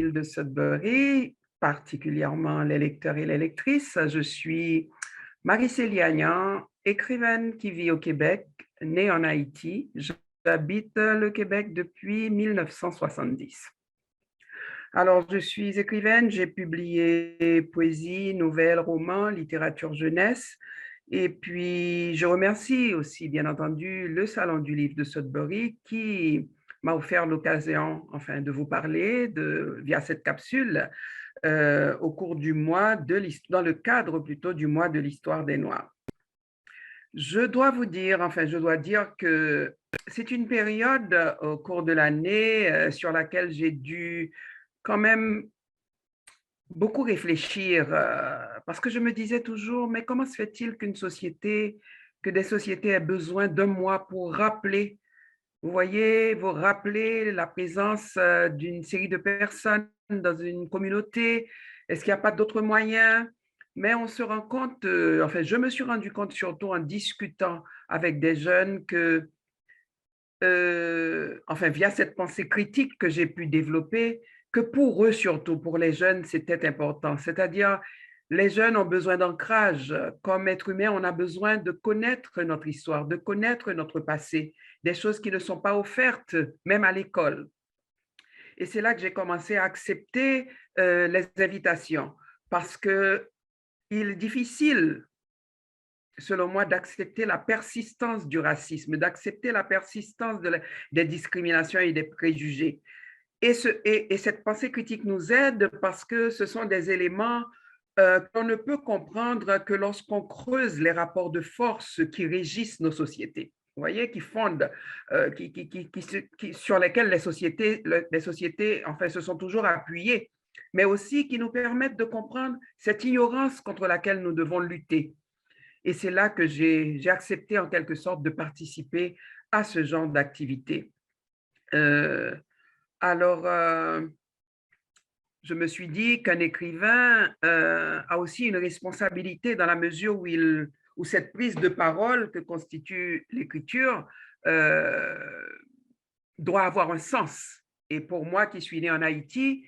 ville de Sudbury, particulièrement les lecteurs et les lectrices. Je suis Marie-Célie Agnan, écrivaine qui vit au Québec, née en Haïti. J'habite le Québec depuis 1970. Alors, je suis écrivaine, j'ai publié poésie, nouvelles, romans, littérature jeunesse. Et puis, je remercie aussi, bien entendu, le Salon du Livre de Sudbury qui m'a offert l'occasion, enfin, de vous parler via cette capsule au cours du mois de l'histoire, dans le cadre plutôt du mois de l'histoire des Noirs. Je dois vous dire, enfin, je dois dire que c'est une période au cours de l'année sur laquelle j'ai dû quand même beaucoup réfléchir parce que je me disais toujours, mais comment se fait-il que des sociétés aient besoin d'un mois pour rappeler, vous voyez, vous rappeler la présence d'une série de personnes dans une communauté? Est-ce qu'il n'y a pas d'autres moyens? Mais on se rend compte, enfin, je me suis rendu compte surtout en discutant avec des jeunes que enfin, via cette pensée critique que j'ai pu développer, que pour eux surtout, pour les jeunes, c'était important. C'est-à-dire, les jeunes ont besoin d'ancrage. Comme être humain, on a besoin de connaître notre histoire, de connaître notre passé, des choses qui ne sont pas offertes, même à l'école. Et c'est là que j'ai commencé à accepter les invitations, parce qu'il est difficile selon moi, d'accepter la persistance du racisme, d'accepter la persistance des discriminations et des préjugés. Et cette pensée critique nous aide parce que ce sont des éléments qu'on ne peut comprendre que lorsqu'on creuse les rapports de force qui régissent nos sociétés. Vous voyez, qui fondent, sur lesquels les sociétés enfin, se sont toujours appuyées, mais aussi qui nous permettent de comprendre cette ignorance contre laquelle nous devons lutter. Et c'est là que j'ai accepté en quelque sorte de participer à ce genre d'activité. Euh, alors, je me suis dit qu'un écrivain a aussi une responsabilité dans la mesure où cette prise de parole que constitue l'écriture euh, doit avoir un sens. Et pour moi qui suis né en Haïti,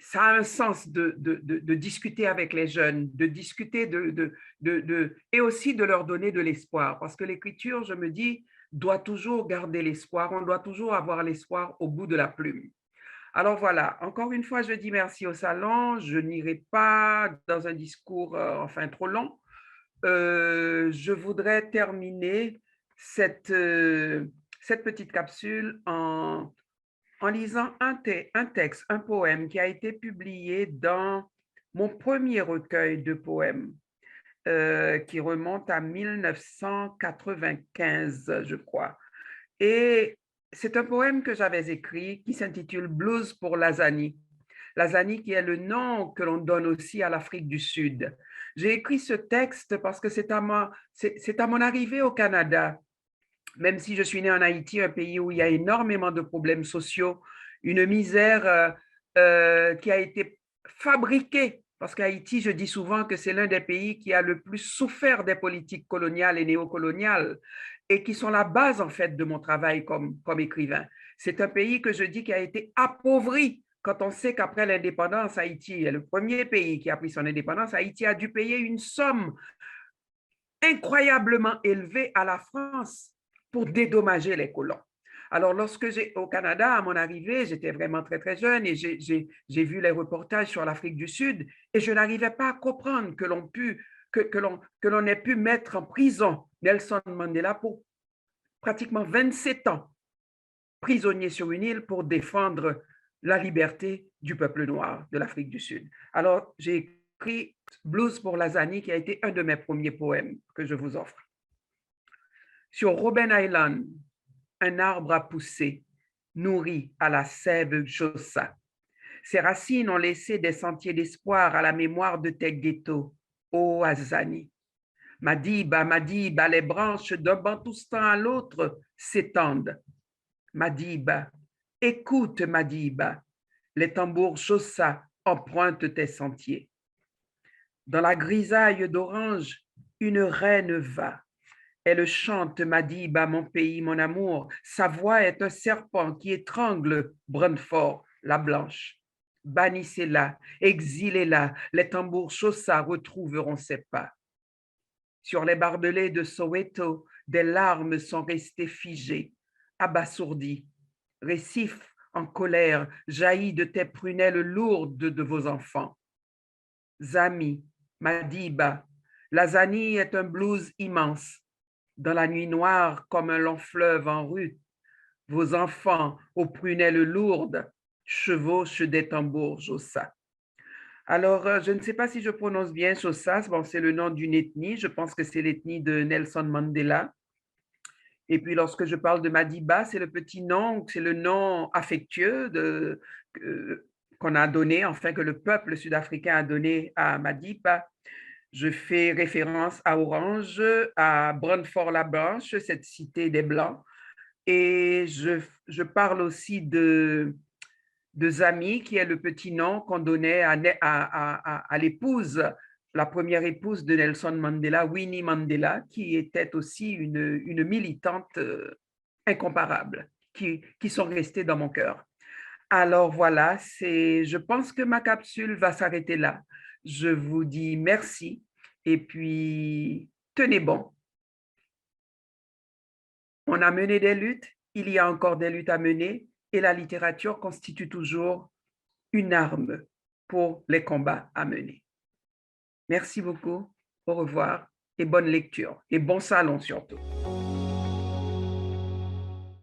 ça a un sens de discuter avec les jeunes, de discuter et aussi de leur donner de l'espoir. Parce que l'écriture, je me dis, doit toujours garder l'espoir. On doit toujours avoir l'espoir au bout de la plume. Alors voilà, encore une fois, je dis merci au salon. Je n'irai pas dans un discours enfin trop long. Je voudrais terminer cette petite capsule en lisant un texte, un poème qui a été publié dans mon premier recueil de poèmes, qui remonte à 1995, je crois. Et c'est un poème que j'avais écrit qui s'intitule Blues pour Lazani. Lazani qui est le nom que l'on donne aussi à l'Afrique du Sud. J'ai écrit ce texte parce que c'est à mon arrivée au Canada, même si je suis née en Haïti, un pays où il y a énormément de problèmes sociaux, une misère qui a été fabriquée. Parce qu'Haïti, je dis souvent que c'est l'un des pays qui a le plus souffert des politiques coloniales et néocoloniales et qui sont la base, en fait, de mon travail comme écrivain. C'est un pays que je dis qui a été appauvri quand on sait qu'après l'indépendance, Haïti est le premier pays qui a pris son indépendance. Haïti a dû payer une somme incroyablement élevée à la France pour dédommager les colons. Alors, lorsque au Canada, à mon arrivée, j'étais vraiment très, très jeune et j'ai vu les reportages sur l'Afrique du Sud et je n'arrivais pas à comprendre que l'on ait pu mettre en prison Nelson Mandela pour pratiquement 27 ans, prisonnier sur une île pour défendre la liberté du peuple noir de l'Afrique du Sud. Alors, j'ai écrit Blues pour Lazani, qui a été un de mes premiers poèmes que je vous offre. Sur Robben Island, un arbre a poussé, nourri à la sève Jossa. Ses racines ont laissé des sentiers d'espoir à la mémoire de tes ghettos, ô Azani. Madiba, Madiba, les branches d'un bantoustan à l'autre s'étendent. Madiba, écoute Madiba, les tambours Jossa empruntent tes sentiers. Dans la grisaille d'orange, une reine va. Elle chante Madiba, mon pays, mon amour. Sa voix est un serpent qui étrangle Brunfort, la blanche. bannissez-la, exilez-la, les tambours Xhosa retrouveront ses pas. Sur les barbelés de Soweto, des larmes sont restées figées, abasourdies. Récif en colère jaillit de tes prunelles lourdes de vos enfants. Zami, Madiba, la Zani est un blues immense. Dans la nuit noire comme un long fleuve en rue, vos enfants aux prunelles lourdes chevauchent des tambours Xhosa. Alors, je ne sais pas si je prononce bien Xhosa, bon, c'est le nom d'une ethnie, je pense que c'est l'ethnie de Nelson Mandela. Et puis, lorsque je parle de Madiba, c'est le petit nom, c'est le nom affectueux qu'on a donné, enfin que le peuple sud-africain a donné à Madiba. Je fais référence à Orange, à Brunfort-la-Blanche, cette cité des Blancs. Et je parle aussi de Zami, qui est le petit nom qu'on donnait à l'épouse, la première épouse de Nelson Mandela, Winnie Mandela, qui était aussi une militante incomparable, qui sont restées dans mon cœur. Alors voilà, je pense que ma capsule va s'arrêter là. Je vous dis merci et puis tenez bon. On a mené des luttes, il y a encore des luttes à mener et la littérature constitue toujours une arme pour les combats à mener. Merci beaucoup, au revoir et bonne lecture et bon salon surtout.